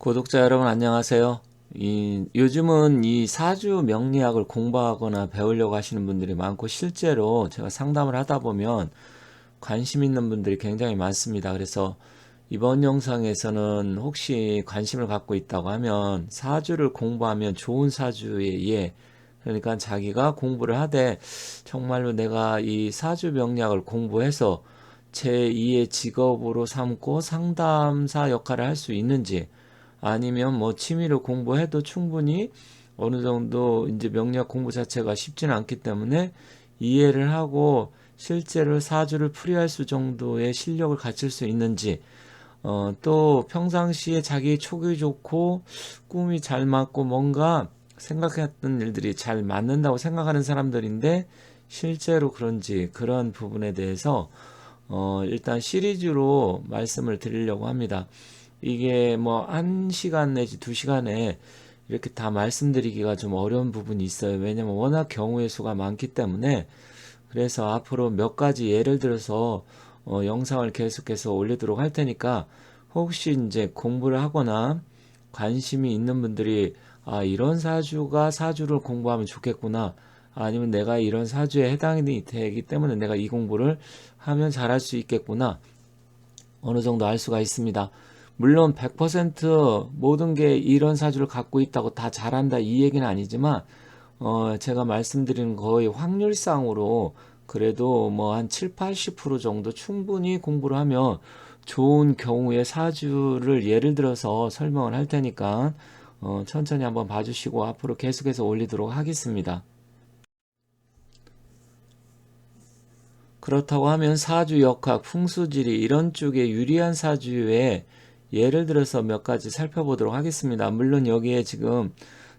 구독자 여러분 안녕하세요. 요즘은 이 사주 명리학을 공부하거나 배우려고 하시는 분들이 많고 실제로 제가 상담을 하다 보면 관심 있는 분들이 굉장히 많습니다. 그래서 이번 영상에서는 혹시 관심을 갖고 있다고 하면 사주를 공부하면 좋은 사주의 예, 그러니까 자기가 공부를 하되 정말로 내가 이 사주 명리학을 공부해서 제2의 직업으로 삼고 상담사 역할을 할 수 있는지, 아니면 뭐 취미로 공부해도 충분히 어느 정도 이제 명리학 공부 자체가 쉽지는 않기 때문에 이해를 하고 실제로 사주를 풀이할 수 정도의 실력을 갖출 수 있는지, 또 평상시에 자기 촉이 좋고 꿈이 잘 맞고 뭔가 생각했던 일들이 잘 맞는다고 생각하는 사람들인데 실제로 그런지, 그런 부분에 대해서 일단 시리즈로 말씀을 드리려고 합니다. 이게 뭐 1시간 내지 2시간에 이렇게 다 말씀드리기가 좀 어려운 부분이 있어요. 왜냐면 워낙 경우의 수가 많기 때문에. 그래서 앞으로 몇 가지 예를 들어서 영상을 계속해서 올리도록 할 테니까, 혹시 이제 공부를 하거나 관심이 있는 분들이 이런 사주가 사주를 공부하면 좋겠구나, 아니면 내가 이런 사주에 해당이 되기 때문에 내가 이 공부를 하면 잘할 수 있겠구나, 어느 정도 알 수가 있습니다. 물론 100% 모든 게 이런 사주를 갖고 있다고 다 잘한다 이 얘기는 아니지만, 제가 말씀드리는 거의 확률상으로 그래도 뭐 한 7, 80% 정도 충분히 공부를 하면 좋은 경우의 사주를 예를 들어서 설명을 할 테니까 천천히 한번 봐주시고 앞으로 계속해서 올리도록 하겠습니다. 그렇다고 하면 사주 역학, 풍수지리 이런 쪽에 유리한 사주에 예를 들어서 몇 가지 살펴보도록 하겠습니다. 물론 여기에 지금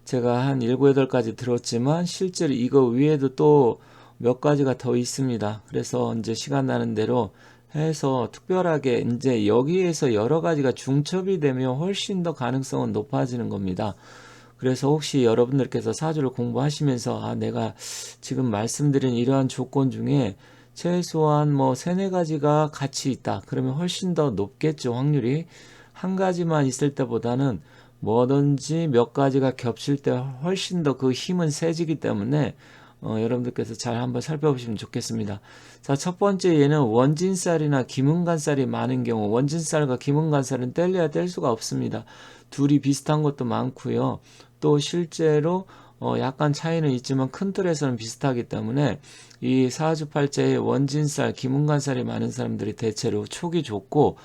제가 한 7, 8가지 들었지만 실제로 이거 위에도 또 몇 가지가 더 있습니다. 그래서 이제 시간 나는 대로 해서 특별하게 이제 여기에서 여러 가지가 중첩이 되면 훨씬 더 가능성은 높아지는 겁니다. 그래서 혹시 여러분들께서 사주를 공부하시면서 내가 지금 말씀드린 이러한 조건 중에 최소한 뭐 세네 가지가 같이 있다, 그러면 훨씬 더 높겠죠, 확률이. 한 가지만 있을 때보다는 뭐든지 몇 가지가 겹칠 때 훨씬 더 그 힘은 세지기 때문에 여러분들께서 잘 한번 살펴보시면 좋겠습니다. 자, 첫 번째 예는 원진살이나 기문간살이 많은 경우, 원진살과 기문간살은 뗄래야 뗄 수가 없습니다. 둘이 비슷한 것도 많고요. 또 실제로 약간 차이는 있지만 큰 틀에서는 비슷하기 때문에 이 사주팔자에 원진살, 기문간살이 많은 사람들이 대체로 촉이 좋고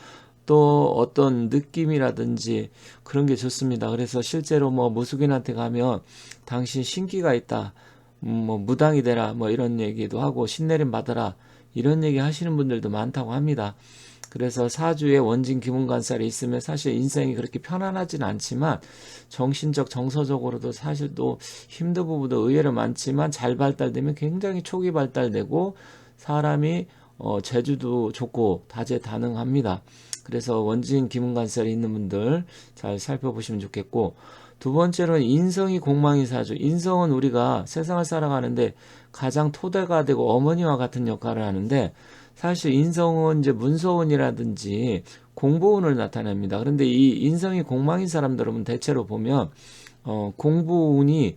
또 어떤 느낌이라든지 그런 게 좋습니다. 그래서 실제로 뭐 무속인한테 가면 당신 신기가 있다, 뭐 무당이 되라, 뭐 이런 얘기도 하고 신내림 받아라 이런 얘기 하시는 분들도 많다고 합니다. 그래서 사주에 원진 기문간살이 있으면 사실 인생이 그렇게 편안하진 않지만 정신적 정서적으로도 사실 또 힘든 부분도 의외로 많지만 잘 발달되면 굉장히 초기 발달되고 사람이 재주도 좋고 다재다능합니다. 그래서 원진 기문간살이 있는 분들 잘 살펴보시면 좋겠고, 두 번째로는 인성이 공망인 사주. 인성은 우리가 세상을 살아가는데 가장 토대가 되고 어머니와 같은 역할을 하는데, 사실 인성은 이제 문서운이라든지 공부운을 나타냅니다. 그런데 이 인성이 공망인 사람들은 대체로 보면 공부운이,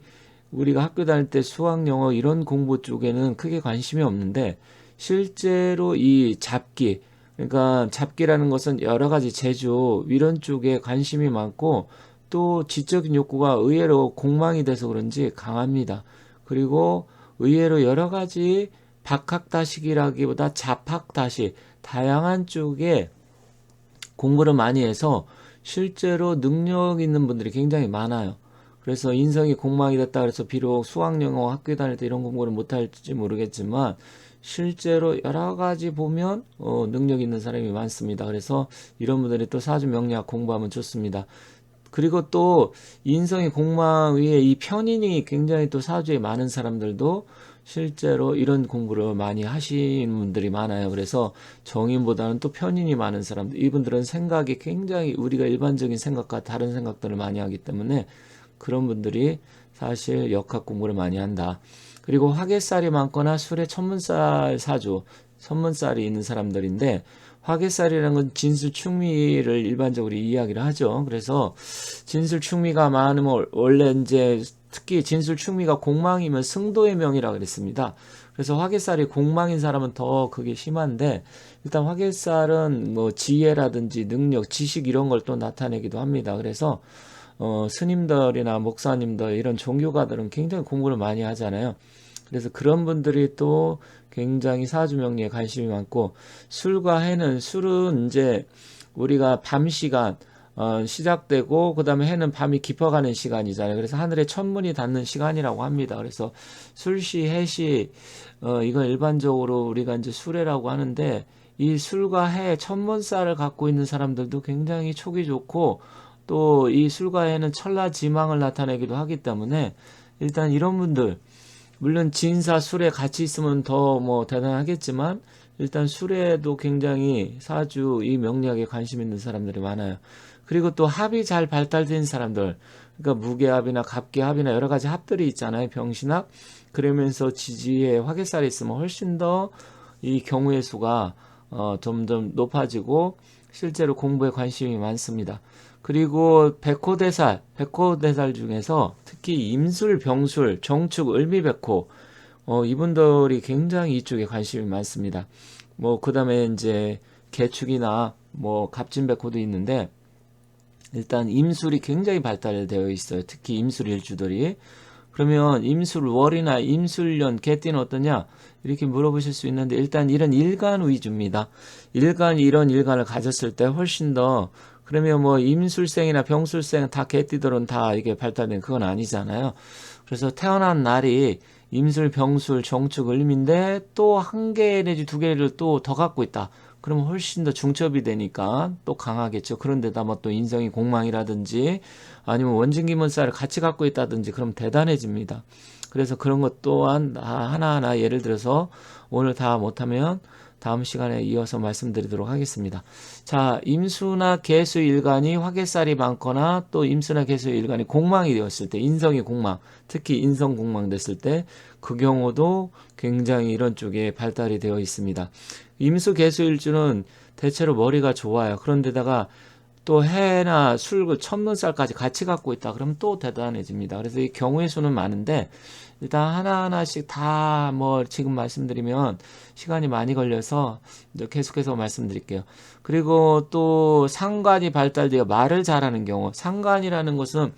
우리가 학교 다닐 때 수학, 영어 이런 공부 쪽에는 크게 관심이 없는데 실제로 이 잡기, 그러니까 잡기라는 것은 여러 가지 제조 이런 쪽에 관심이 많고 또 지적인 욕구가 의외로 공망이 돼서 그런지 강합니다. 그리고 의외로 여러 가지 박학다식이라기보다 잡학다식, 다양한 쪽에 공부를 많이 해서 실제로 능력 있는 분들이 굉장히 많아요. 그래서 인성이 공망이 됐다 그래서 비록 수학, 영어 학교 다닐 때 이런 공부를 못할지 모르겠지만 실제로 여러 가지 보면 능력 있는 사람이 많습니다. 그래서 이런 분들이 또 사주 명리학 공부하면 좋습니다. 그리고 또 인성의 공망 위에 이 편인이 굉장히 또 사주에 많은 사람들도 실제로 이런 공부를 많이 하시는 분들이 많아요. 그래서 정인보다는 또 편인이 많은 사람들, 이분들은 생각이 굉장히 우리가 일반적인 생각과 다른 생각들을 많이 하기 때문에 그런 분들이 사실 역학 공부를 많이 한다. 그리고 화개살이 많거나 술에 천문살 사주, 천문살이 있는 사람들인데, 화개살이라는 건 진술충미를 일반적으로 이야기를 하죠. 그래서 진술충미가 많으면 원래 이제 특히 진술충미가 공망이면 승도의 명이라 그랬습니다. 그래서 화개살이 공망인 사람은 더 그게 심한데, 일단 화개살은 뭐 지혜라든지 능력, 지식 이런 걸 또 나타내기도 합니다. 그래서 스님들이나 목사님들 이런 종교가들은 굉장히 공부를 많이 하잖아요. 그래서 그런 분들이 또 굉장히 사주명리에 관심이 많고, 술과 해는, 술은 이제 우리가 밤 시간 시작되고 그 다음에 해는 밤이 깊어가는 시간이잖아요. 그래서 하늘에 천문이 닿는 시간이라고 합니다. 그래서 술시, 해시 이건 일반적으로 우리가 이제 수레라고 하는데, 이 술과 해, 천문살을 갖고 있는 사람들도 굉장히 촉이 좋고, 또 이 술과 해는 천라지망을 나타내기도 하기 때문에, 일단 이런 분들, 물론 진사 술에 같이 있으면 더 뭐 대단하겠지만, 일단 술에도 굉장히 사주 이 명리학에 관심 있는 사람들이 많아요. 그리고 또 합이 잘 발달된 사람들, 그러니까 무게합이나 갑기합이나 여러 가지 합들이 있잖아요. 병신합. 그러면서 지지에 화개살이 있으면 훨씬 더 이 경우의 수가 점점 높아지고 실제로 공부에 관심이 많습니다. 그리고 백호대살 중에서 특히 임술, 병술, 정축, 을미백호 이분들이 굉장히 이쪽에 관심이 많습니다. 뭐 그다음에 이제 개축이나 뭐 갑진백호도 있는데, 일단 임술이 굉장히 발달되어 있어요. 특히 임술 일주들이. 그러면 임술월이나 임술년 개띠는 어떠냐? 이렇게 물어보실 수 있는데, 일단 이런 일간 위주입니다. 이런 일간을 가졌을 때 훨씬 더, 그러면 뭐 임술생이나 병술생 다 개띠들은 다 이게 발달된 그건 아니잖아요. 그래서 태어난 날이 임술, 병술, 정축, 을미인데 또 한 개 내지 두 개를 또 더 갖고 있다. 그러면 훨씬 더 중첩이 되니까 또 강하겠죠. 그런데다 뭐 또 인성이 공망이라든지 아니면 원진기문살을 같이 갖고 있다든지 그럼 대단해집니다. 그래서 그런 것 또한 하나하나 예를 들어서 오늘 다 못하면 다음 시간에 이어서 말씀드리도록 하겠습니다. 자, 임수나 개수 일간이 화개살이 많거나 또 임수나 개수 일간이 공망이 되었을 때, 인성이 공망, 특히 인성 공망 됐을 때 그 경우도 굉장히 이런 쪽에 발달이 되어 있습니다. 임수 개수 일주는 대체로 머리가 좋아요. 그런데다가 또 해나 술, 천문살까지 같이 갖고 있다. 그러면 또 대단해집니다. 그래서 이 경우의 수는 많은데, 일단 하나하나씩 다 뭐 지금 말씀드리면 시간이 많이 걸려서 계속해서 말씀드릴게요. 그리고 또 상관이 발달되어 말을 잘하는 경우, 상관이라는 것은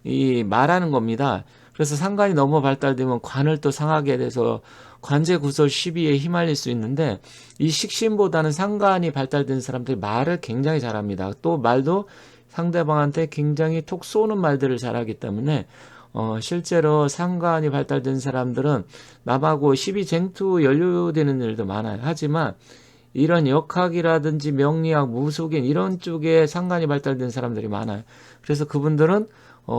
이 말하는 겁니다. 그래서 상관이 너무 발달되면 관을 또 상하게 돼서 관제구설 시비에 휘말릴 수 있는데, 이 식신보다는 상관이 발달된 사람들이 말을 굉장히 잘합니다. 또 말도 상대방한테 굉장히 톡 쏘는 말들을 잘하기 때문에 실제로 상관이 발달된 사람들은 남하고 시비쟁투 연루되는 일도 많아요. 하지만 이런 역학이라든지 명리학, 무속인 이런 쪽에 상관이 발달된 사람들이 많아요. 그래서 그분들은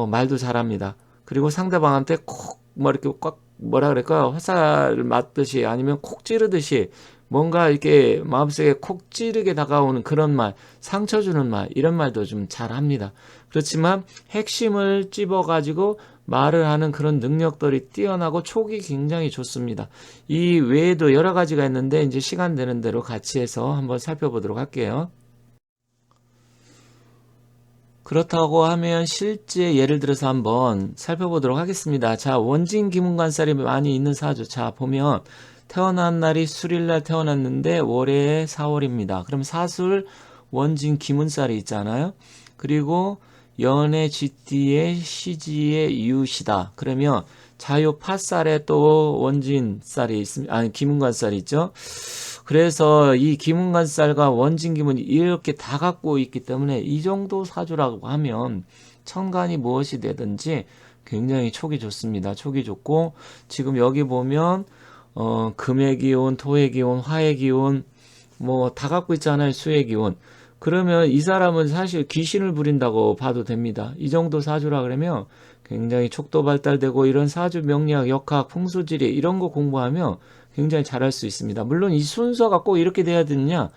말도 잘합니다. 그리고 상대방한테 콕 뭐 이렇게 꽉 뭐라 그럴까 화살을 맞듯이 아니면 콕 찌르듯이 뭔가 이렇게 마음속에 콕 찌르게 다가오는 그런 말, 상처 주는 말, 이런 말도 좀 잘합니다. 그렇지만 핵심을 찝어가지고 말을 하는 그런 능력들이 뛰어나고 촉이 굉장히 좋습니다. 이 외에도 여러 가지가 있는데 이제 시간 되는 대로 같이 해서 한번 살펴보도록 할게요. 그렇다고 하면 실제 예를 들어서 한번 살펴보도록 하겠습니다. 자, 원진 기문관살이 많이 있는 사주. 자, 보면 태어난 날이 수일날 태어났는데 월에 4월입니다. 그럼 사술 원진 기문살이 있잖아요. 그리고 연의 쥐띠에 시지에 이웃이다. 그러면 자요 팥살에 또 원진살이 있습니다. 아니 기문관살이 있죠. 그래서 이 기문관살과 원진기문이 이렇게 다 갖고 있기 때문에 이 정도 사주라고 하면 천간이 무엇이 되든지 굉장히 촉이 좋습니다. 촉이 좋고 지금 여기 보면 금의 기운, 토의 기운, 화의 기운 뭐 다 갖고 있잖아요. 수의 기운. 그러면 이 사람은 사실 귀신을 부린다고 봐도 됩니다. 이 정도 사주라 그러면 굉장히 촉도 발달되고 이런 사주 명리학, 역학, 풍수지리 이런 거 공부하면 굉장히 잘할 수 있습니다. 물론 이 순서가 꼭 이렇게 돼야 되느냐?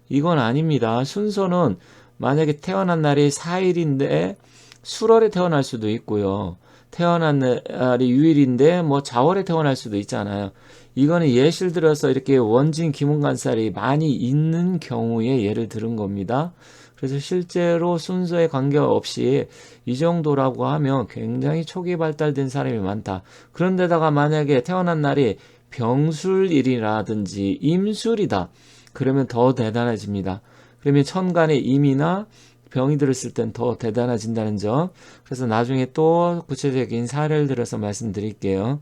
이건 아닙니다. 순서는 만약에 태어난 날이 4일인데 수월에 태어날 수도 있고요. 태어난 날이 6일인데 뭐 자월에 태어날 수도 있잖아요. 이거는 예시를 들어서 이렇게 원진 기문관살이 많이 있는 경우에 예를 들은 겁니다. 그래서 실제로 순서에 관계없이 이 정도라고 하면 굉장히 초기 발달된 사람이 많다. 그런데다가 만약에 태어난 날이 병술일이라든지 임술이다. 그러면 더 대단해집니다. 그러면 천간에 임이나 병이 들었을 땐 더 대단해진다는 점. 그래서 나중에 또 구체적인 사례를 들어서 말씀드릴게요.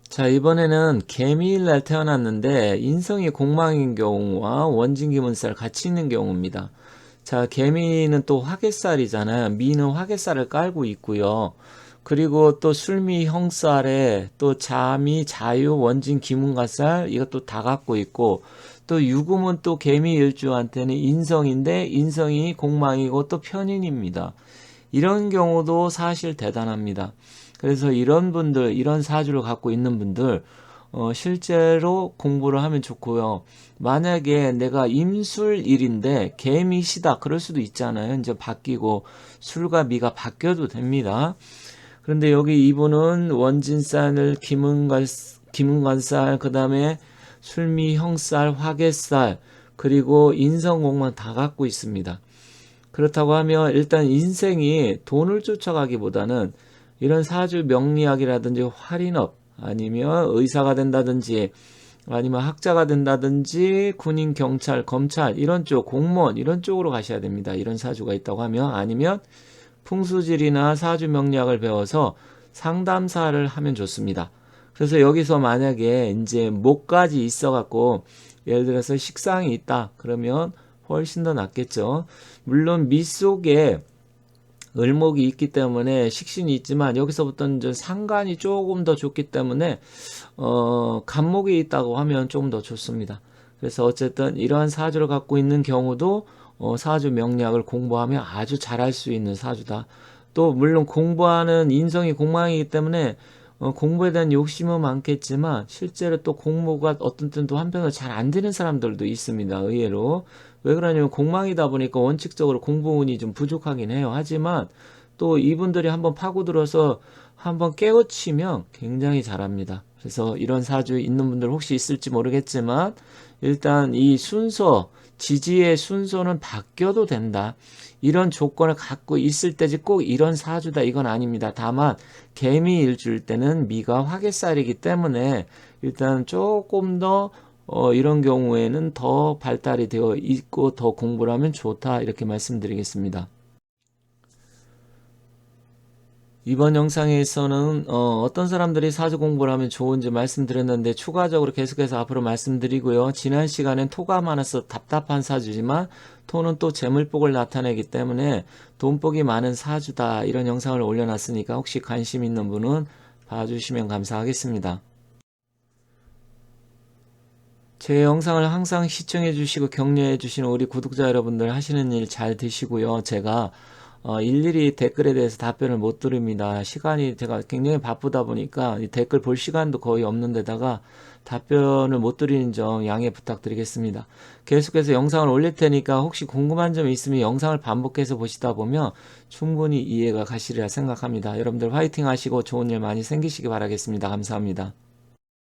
자, 이번에는 개미일 날 태어났는데 인성이 공망인 경우와 원진기문살 같이 있는 경우입니다. 자, 개미는 또 화개살이잖아요. 미는 화개살을 깔고 있고요. 그리고 또 술미 형살에 또 자미, 자유, 원진, 기문가살 이것도 다 갖고 있고 또 유금은 또 개미 일주한테는 인성인데 인성이 공망이고 또 편인입니다. 이런 경우도 사실 대단합니다. 그래서 이런 분들, 이런 사주를 갖고 있는 분들, 실제로 공부를 하면 좋고요. 만약에 내가 임술일인데 개미시다 그럴 수도 있잖아요. 이제 바뀌고 술과 미가 바뀌어도 됩니다. 그런데 여기 이분은 원진살을 기문관살, 그 다음에 술미 형살, 화개살, 그리고 인성공만 다 갖고 있습니다. 그렇다고 하면 일단 인생이 돈을 쫓아가기보다는 이런 사주 명리학이라든지 활인업 아니면 의사가 된다든지 아니면 학자가 된다든지 군인, 경찰, 검찰 이런 쪽 공무원 이런 쪽으로 가셔야 됩니다. 이런 사주가 있다고 하면 아니면 풍수질이나 사주 명리학을 배워서 상담사를 하면 좋습니다. 그래서 여기서 만약에 이제 목까지 있어 갖고 예를 들어서 식상이 있다 그러면 훨씬 더 낫겠죠. 물론 밑 속에 을목이 있기 때문에 식신이 있지만 여기서부터는 이제 상관이 조금 더 좋기 때문에 간목이 있다고 하면 조금 더 좋습니다. 그래서 어쨌든 이러한 사주를 갖고 있는 경우도 사주 명리학을 공부하면 아주 잘할 수 있는 사주다. 또 물론 공부하는 인성이 공망이기 때문에 공부에 대한 욕심은 많겠지만 실제로 또 공부가 어떤 때는 또 한편으로 잘 안 되는 사람들도 있습니다. 의외로. 왜 그러냐면 공망이다 보니까 원칙적으로 공부운이 좀 부족하긴 해요. 하지만 또 이분들이 한번 파고들어서 한번 깨우치면 굉장히 잘합니다. 그래서 이런 사주 있는 분들 혹시 있을지 모르겠지만 일단 이 순서, 지지의 순서는 바뀌어도 된다. 이런 조건을 갖고 있을 때지 꼭 이런 사주다 이건 아닙니다. 다만 개미 일주일 때는 미가 화개살이기 때문에 일단 조금 더 이런 경우에는 더 발달이 되어 있고 더 공부를 하면 좋다 이렇게 말씀드리겠습니다. 이번 영상에서는 어떤 사람들이 사주 공부를 하면 좋은지 말씀드렸는데 추가적으로 계속해서 앞으로 말씀드리고요. 지난 시간엔 토가 많아서 답답한 사주지만 토는 또 재물복을 나타내기 때문에 돈복이 많은 사주다 이런 영상을 올려놨으니까 혹시 관심 있는 분은 봐주시면 감사하겠습니다. 제 영상을 항상 시청해 주시고 격려해 주시는 우리 구독자 여러분들 하시는 일 잘 되시고요. 제가 일일이 댓글에 대해서 답변을 못 드립니다. 시간이 제가 굉장히 바쁘다 보니까 이 댓글 볼 시간도 거의 없는 데다가 답변을 못 드리는 점 양해 부탁드리겠습니다. 계속해서 영상을 올릴 테니까 혹시 궁금한 점이 있으면 영상을 반복해서 보시다 보면 충분히 이해가 가시리라 생각합니다. 여러분들 화이팅 하시고 좋은 일 많이 생기시기 바라겠습니다. 감사합니다.